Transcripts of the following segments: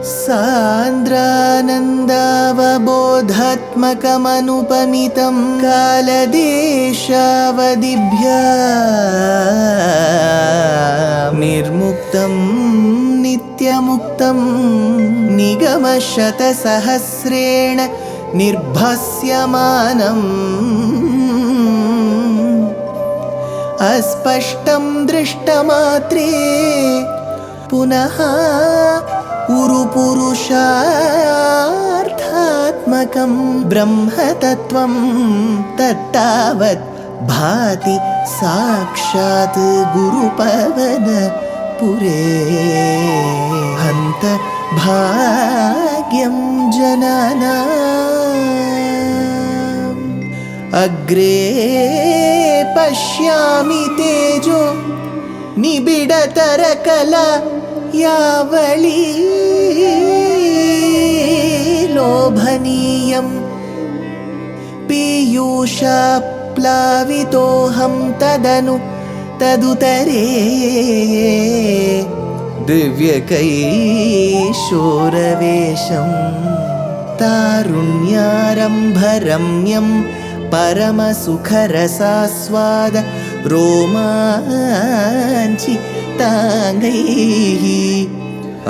सान्द्रानन्दावबोधात्मकमनुपमितं कालदेशावदिभ्या निर्मुक्तं नित्यमुक्तं निगमशतसहस्रेण निर्भास्यमानम् अस्पष्टं दृष्टमात्रे पुनः उरुपुरुषार्थात्मकं ब्रह्मतत्त्वं तत्तावत् भाति साक्षात् गुरुपवनपुरे हन्त भाग्यं जनानाम् अग्रे पश्यामि तेजो निबिडतरकला यावली लोभनीयं पीयूषाप्लावितोऽहं तदुतरे दिव्यकैशोरवेशं तारुण्यारम्भरम्यं परमसुखरसास्वाद रोमाञ्चिताङ्गैः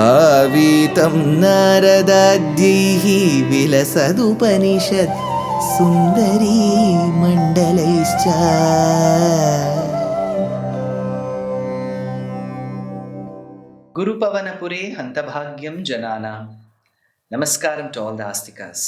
आवीतं नारदाद्यैः विलसदुपनिषत् सुन्दरी मण्डलैश्च. Gurupavanapure Hantabhagyam Jananam. Namaskaram to all the Astikas.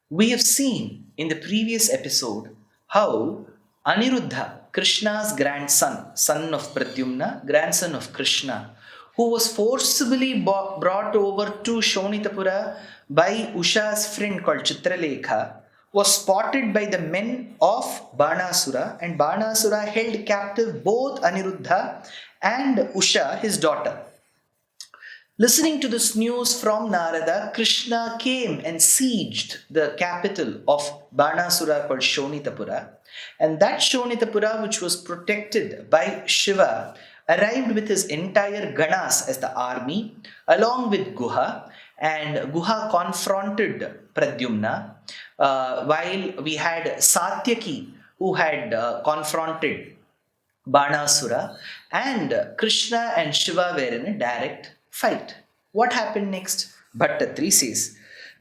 We have seen in the previous episode how Aniruddha, Krishna's grandson, son of Pradyumna, grandson of Krishna, who was forcibly brought over to Shonitapura by Usha's friend called Chitralekha, was spotted by the men of Banasura, and Banasura held captive both Aniruddha and Usha, his daughter. Listening to this news from Narada, Krishna came and sieged the capital of Banasura called Shonitapura. And that Shonitapura, which was protected by Shiva, arrived with his entire Ganas as the army, along with Guha. And Guha confronted Pradyumna, while we had Satyaki, who had confronted Banasura, and Krishna and Shiva were in a direct fight. What happened next? Bhatri says,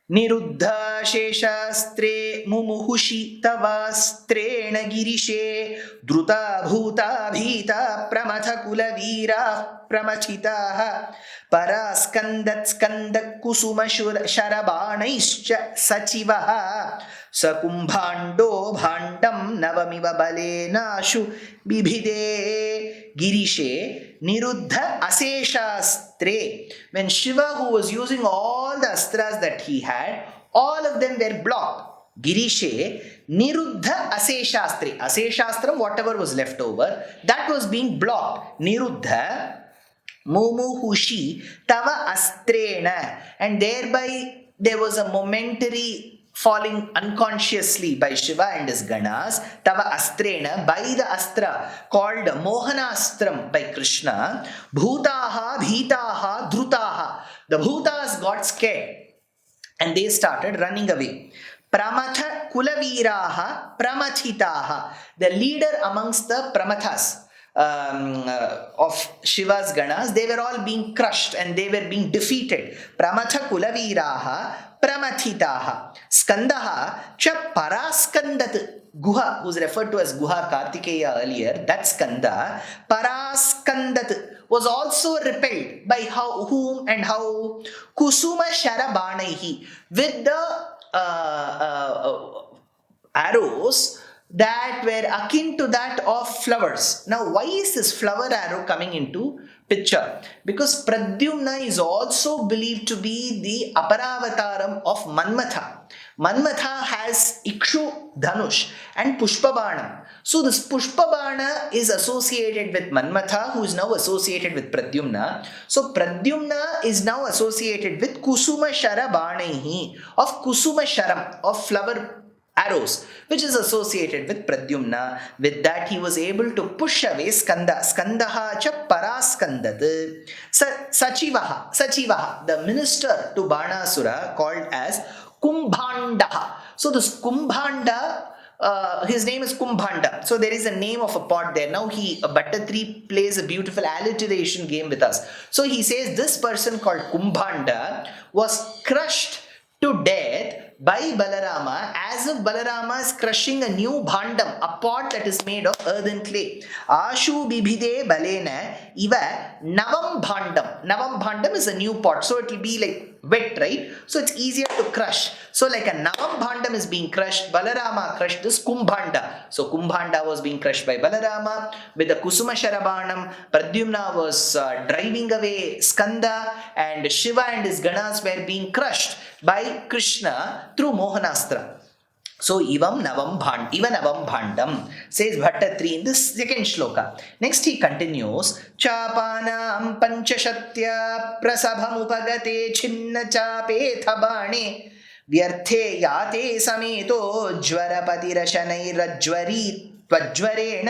Niruddha sheshastre mumuhushi tavastrena girishe druta bhuta bhita pramatha kula veera pramachitaha paraskandat skandak kusuma sharabanayischa sachivaha sakumbhando bhandam navamiva balenashu bibhide girishe niruddha aseshastre. When Shiva, who was using all the astras that he had, all of them were blocked. Girishe niruddha aseshastre. Aseshastram, whatever was left over, that was being blocked. Niruddha mumuhushi tava astrena, and thereby there was a momentary falling unconsciously by Shiva and his Ganas, tava astrena, by the astra called Mohanastram by Krishna, bhutaha bhitaha drutaha. The bhutas got scared and they started running away. Pramatha kulaviraha pramachitaha. The leader amongst the pramathas of Shiva's Ganas, they were all being crushed and they were being defeated. Pramatha kulaviraha pramathitaha. Skandaha cha paraskandat. Guha, who is referred to as Guha Kartikeya earlier, that Skanda, paraskandat, was also repelled by whom and how? Kusuma sharabanaihi, with the arrows that were akin to that of flowers. Now, why is this flower arrow coming into picture? Because Pradyumna is also believed to be the Aparavataram of Manmatha. Manmatha has Ikshu Dhanush and Pushpabanam. So this Pushpabana is associated with Manmatha, who is now associated with Pradyumna. So Pradyumna is now associated with Kusuma Shara Banehi, of Kusuma Sharam, of flower arrows, which is associated with Pradyumna. With that, he was able to push away Skanda. Skandaha cha paraskandat. Sachivaha, the minister to Banasura, called as Kumbhandaha. So this Kumbhanda, his name is Kumbhanda. So there is a name of a pot there. Now Bhatri plays a beautiful alliteration game with us. So he says this person called Kumbhanda was crushed to death by Balarama, as if Balarama is crushing a new bhandam, a pot that is made of earthen clay. Ashu bibhide balena iva navam bhandam. Navam bhandam is a new pot, so it will be like wet, right? So it's easier to crush. So like a navam bhandam is being crushed, Balarama crushed this Kumbhanda. So Kumbhanda was being crushed by Balarama with the Kusuma Sharabanam. Pradyumna was driving away Skanda, and Shiva and his Ganas were being crushed by Krishna through Mohanastra. So Ivam Navam Bhandam, says Bhattatri in this second shloka. Next he continues, Chapanam Panchashatya Prasabham Upagate Chinna Chape Thabane Vyarthe Yate Sameto Jwarapati Rashanai Rajwari त्वज्वरेण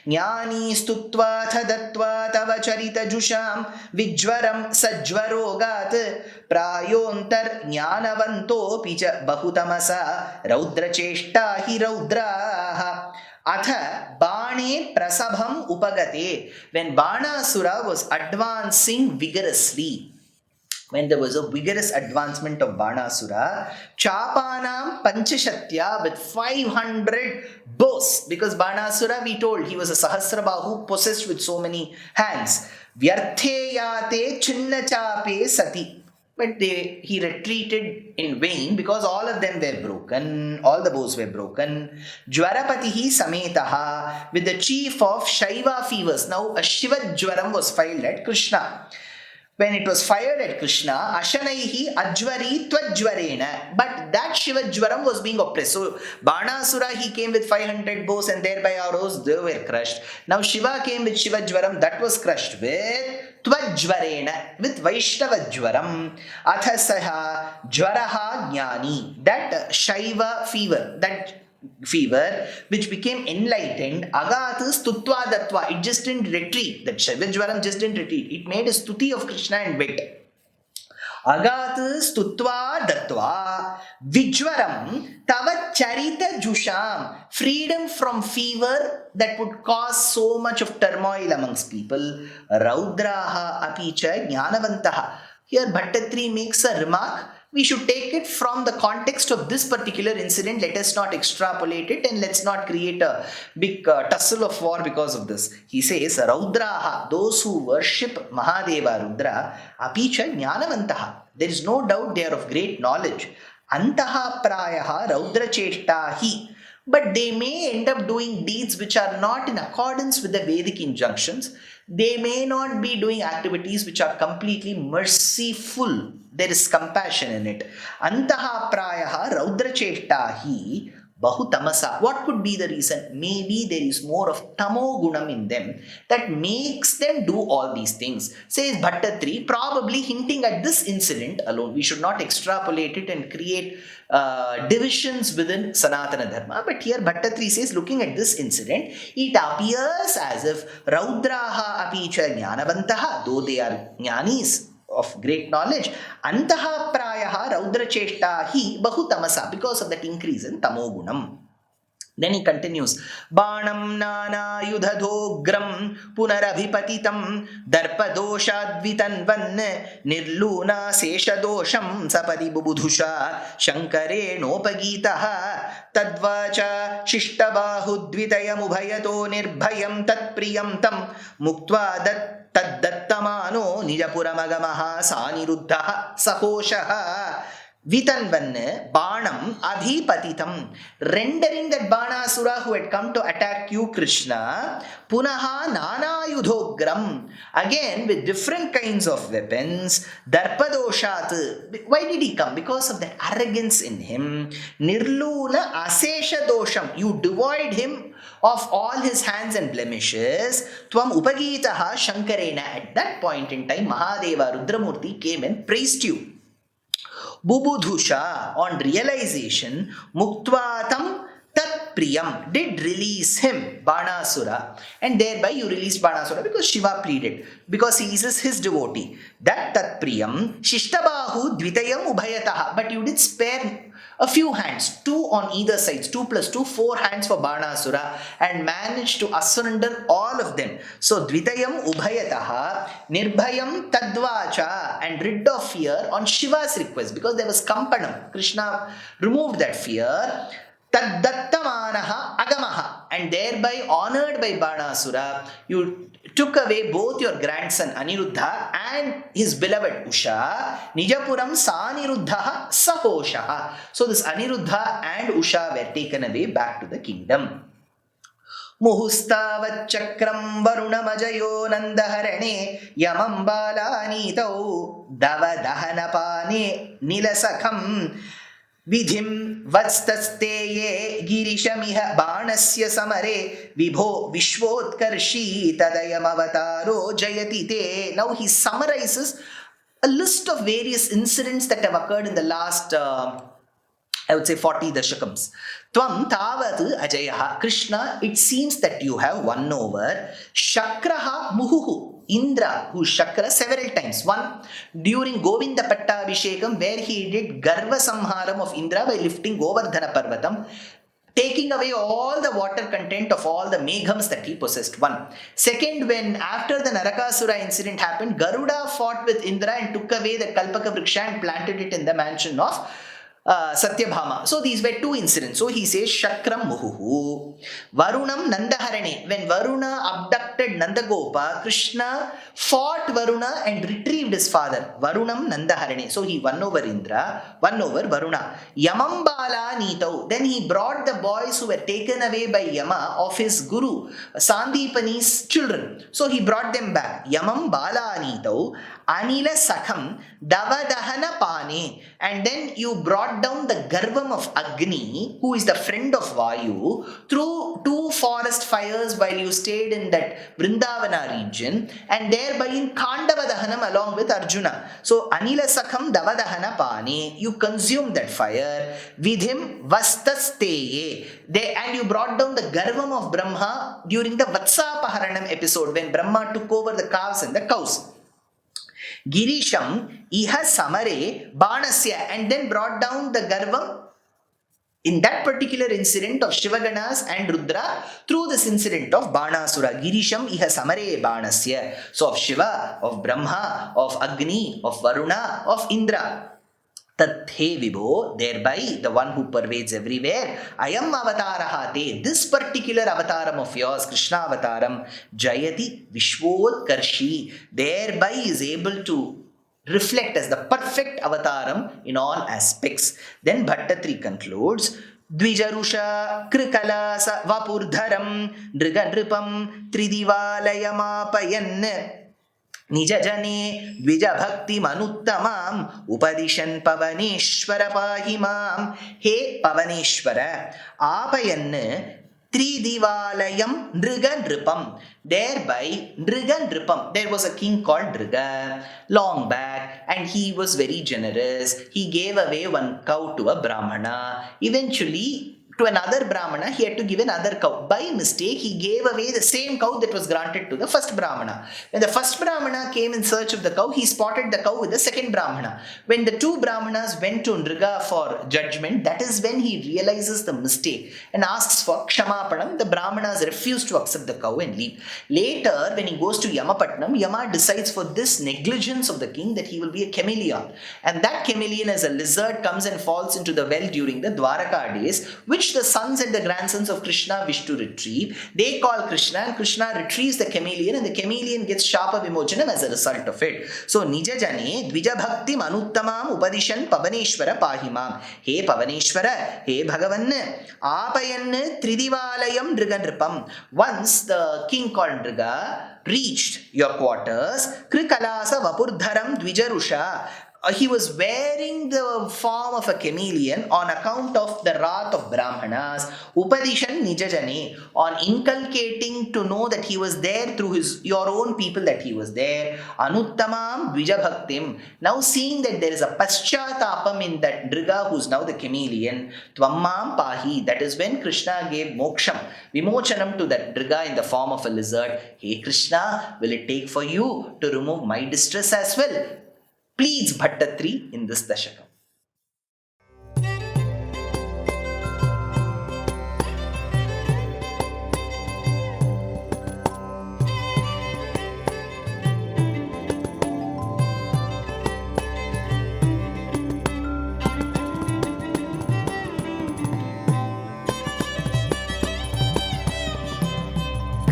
ज्ञानी स्तुत्वाथ दत्त्वा तव चरितजुषां विज्वरं सज्वरोगात् प्रायोऽन्तर्ज्ञानवन्तोऽपि च बहुतमसा रौद्रचेष्टा हि रौद्राः अथ बाणे प्रसभम् उपगते. When Banasura was advancing vigorously, when there was a vigorous advancement of Banasura, Chapanam Panchashatya, with 500 bows, because Banasura, we told, he was a Sahasrabahu possessed with so many hands. Vyarthe yate chinna chape sati. But he retreated in vain because all of them were broken, all the bows were broken. Jwarapatihi sametaha, with the chief of Shaiva fevers. Now a Shiva Jwaram was filed at Krishna. When it was fired at Krishna, Ashanaihi Ajvari Tvajvarena. But that Shiva Jwaram was being oppressed. So Banasura, he came with 500 bows and thereby arrows, they were crushed. Now Shiva came with Shiva Jwaram, that was crushed with Tvajvarena, with Vaishnava Jwaram. Athasaha Jwaraha Jnani. That Shaiva fever, that fever which became enlightened, Agat Stutva Dattva, it just didn't retreat. That Shivajwaram just didn't retreat. It made a stuti of Krishna and went. Agat Stutva Dattva Vijwaram Tava Charita Jusham, freedom from fever that would cause so much of turmoil amongst people. Raudraha Apicha Jnanavantaha. Here Bhattatri makes a remark. We should take it from the context of this particular incident. Let us not extrapolate it and let's not create a big tussle of war because of this. He says, Raudraha, those who worship Mahadeva Rudra, Apicha Jnanavantaha. There is no doubt they are of great knowledge. Antaha Prayaha Raudra Cheshtahi. But they may end up doing deeds which are not in accordance with the Vedic injunctions. They may not be doing activities which are completely merciful. There is compassion in it. Antaha prayaha raudra cheshtahi bahu tamasa. What could be the reason? Maybe there is more of tamo gunam in them that makes them do all these things. Says Bhattatri, probably hinting at this incident alone. We should not extrapolate it and create divisions within Sanatana Dharma. But here Bhattatri says, looking at this incident, it appears as if Raudraha apicha jnanavantaha, though they are jnanis of great knowledge, antaha prayaha raudra cheshta hi bahu tamasa, because of that increase in tamogunam. Then he continues, Banam nana yudhadogram punarabhipatitam darpadoshadvitanvan nirluna seshadosham sapadi bubudhusha shankare nopagitaha tadvacha shishtabahudvitayam ubhayato nirbhayam tatpriyam tam muktva taddattamano nijapuramagamaha saniruddhaha sakoshaha Vitanvan Banam Adhipatitam, rendering that Banasura who had come to attack you, Krishna, Punaha Nana Yudhogram, again with different kinds of weapons, Darpadoshat. Why did he come? Because of the arrogance in him. Nirluna Asesha Dosham, you devoid him of all his hands and blemishes. Tvam Upagitaha Shankarena. At that point in time, Mahadeva Rudramurti came and praised you. Bubudhusha, on realization, Muktvatam Tat Priyam, did release him, Banasura, and thereby you released Banasura because Shiva pleaded, because he is his devotee. That Tat Priyam, Shishtabahu Dvitayam Ubhayataha, but you did spare a few hands, two on either sides, 2 plus 2, 4 hands for Banasura, and managed to surrender all of them. So Dvitayam Ubhayataha, Nirbhayam Tadvacha, and rid of fear on Shiva's request, because there was Kampanam. Krishna removed that fear. Taddattamanaha agamaha, and thereby honored by Banasura, you took away both your grandson Aniruddha and his beloved Usha. Nijapuram Saniruddha Sahoshaha. So this Aniruddha and Usha were taken away back to the kingdom. Muhustavat chakram varunamajayo nandaharane yamam balanitau davadahanapane nilasakam Vidhim Vatstasteye Girishamiha Banasya Samare Vibho Vishwotkarshi Tadayam Avataro Jayati Te. Now he summarizes a list of various incidents that have occurred in the last I would say 40 Dashakams. Tvam tavat ajayaha. Krishna, it seems that you have won over Shakraha Muhuhu. Indra, who Shakra several times. One, during Govinda Pattabhishekam, where he did Garva Samharam of Indra by lifting Govardhana Parvatam, taking away all the water content of all the meghams that he possessed. One. Second, when after the Narakasura incident happened, Garuda fought with Indra and took away the Kalpaka Vriksha and planted it in the mansion of Satyabhama. So these were two incidents. So he says Shakram Muhuhu. Varunam Nandaharane. When Varuna abducted Nandagopa, Krishna fought Varuna and retrieved his father. Varunam Nandaharane. So he won over Indra, won over Varuna. Yamam Bala Nitau. Then he brought the boys who were taken away by Yama of his guru, Sandipani's children. So he brought them back. Yamam Bala Nitau. Anila Sakham Davadahana Pane. And then you brought down the Garvam of Agni, who is the friend of Vayu, through 2 forest fires while you stayed in that Vrindavana region, and thereby in Kandavadahanam along with Arjuna. So Anila Sakham Davadahana Pane, you consumed that fire. Vidhim Vastasteye. And you brought down the Garvam of Brahma during the Vatsapaharanam episode when Brahma took over the calves and the cows. Girisham Iha Samare Banasya, and then brought down the Garvam in that particular incident of Shivaganas and Rudra through this incident of Banasura. Girisham Iha Samare Banasya. So of Shiva, of Brahma, of Agni, of Varuna, of Indra. Tathe Vibho, thereby the one who pervades everywhere. Ayam avataraha te, this particular avataram of yours, Krishna avataram, Jayati Vishwotkarshi, thereby is able to reflect as the perfect avataram in all aspects. Then Bhatri concludes, Dvijarusha Krikalasa Vapurdharam Nriganripam Tridivalayamapayan Nijajane Dvijabhakti Manuttamam Upadishan Pavaneshwara Pahimam. He Pavaneshwara Apayan Tridivalayam Nriganripam. Thereby Nriganripam, there was a king called Nriga long back, and he was very generous. He gave away one cow to a Brahmana. Eventually, to another Brahmana, he had to give another cow. By mistake, he gave away the same cow that was granted to the first Brahmana. When the first Brahmana came in search of the cow, he spotted the cow with the second Brahmana. When the 2 Brahmanas went to Nriga for judgment, that is when he realizes the mistake and asks for Kshamapanam. The Brahmanas refuse to accept the cow and leave. Later, when he goes to Yamapatnam, Yama decides for this negligence of the king that he will be a chameleon. And that chameleon as a lizard comes and falls into the well during the Dwaraka days, which the sons and the grandsons of Krishna wish to retrieve. They call Krishna, and Krishna retrieves the chameleon, and the chameleon gets Shapa Vimochanam as a result of it. So Nijajane Dvijabhakti Manuttamam Upadishan Pavaneshwara Pahimam. He Pavaneshwara, He Bhagavan, Apayan Tridivalayam Nriganripam. Once the king called Nriga reached your quarters, Krikalasa Vapurdharam Dvijarusha, he was wearing the form of a chameleon on account of the wrath of Brahmanas. Upadishan Nijajane, on inculcating to know that he was there through your own people, that he was there. Anuttamam Vijabhaktim, now seeing that there is a paschatapam in that Driga who's now the chameleon. Tvammam Pahi, that is when Krishna gave moksham, vimochanam to that Driga in the form of a lizard. Hey Krishna, will it take for you to remove my distress as well? Pleads Bhatri in this Dashakam.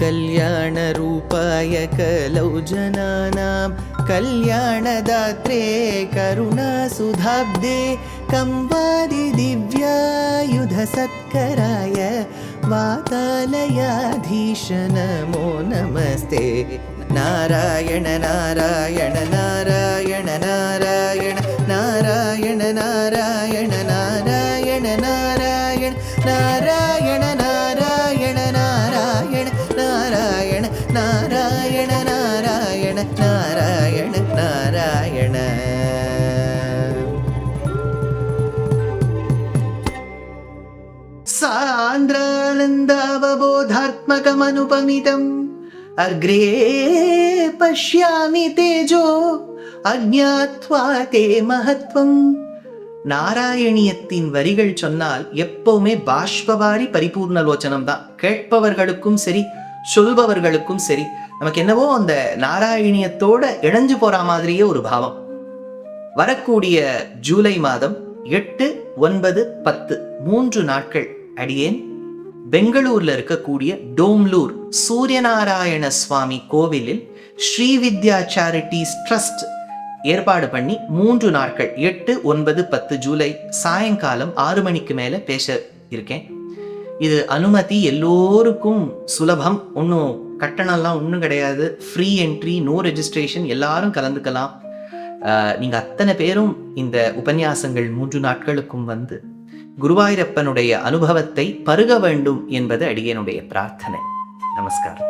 कल्याणरूपाय कलौ जनानां कल्याणदात्रे करुणासुधाब्दे कंवादिदिव्यायुधसत्कराय वातालयाधीश नमो नमस्ते. नारायण नारायण नारायण नारायण नारायण नारायण नारायण नारायण नारायण नारायण नारायण नारायण नारायण नारायण नारायण नारायण. सान्द्रानन्दावबोधात्मकमनुपमितम् अग्रे पश्यामि तेजो अज्ञात्वा ते महत्वम्. நாராயணியத்தின் வரிகள் சொன்னால் எப்பவுமே பாஷ்பவாரி பரிபூர்ணலோச்சனம் தான். கேட்பவர்களுக்கும் சரி, சொல்பவர்களுக்கும் சரி, நமக்கு என்னவோ அந்த நாராயணியத்தோட இணைஞ்சு போற மாதிரியே ஒரு பாவம். வரக்கூடிய ஜூலை மாதம் 8, 9, 10 3 நாட்கள் அடியேன் பெங்களூர்ல இருக்கக்கூடிய டோம்லூர் சூரியநாராயண சுவாமி கோவிலில் ஸ்ரீவித்யா சேரிட்டிஸ் ட்ரஸ்ட் ஏற்பாடு பண்ணி 3 நாட்கள் 8, 9, 10 ஜூலை சாயங்காலம் 6 மணிக்கு மேல பேச இருக்கேன். இது அனுமதி எல்லோருக்கும் சுலபம், ஒன்றும் கட்டணம்லாம் ஒன்றும் கிடையாது. ஃப்ரீ என்ட்ரி, நோ ரெஜிஸ்ட்ரேஷன், எல்லாரும் கலந்துக்கலாம். நீங்க அத்தனை பேரும் இந்த உபன்யாசங்கள் 3 நாட்களுக்கும் வந்து குருவாயூரப்பனுடைய அனுபவத்தை பருக வேண்டும் என்பது அடியேனுடைய பிரார்த்தனை. நமஸ்காரம்.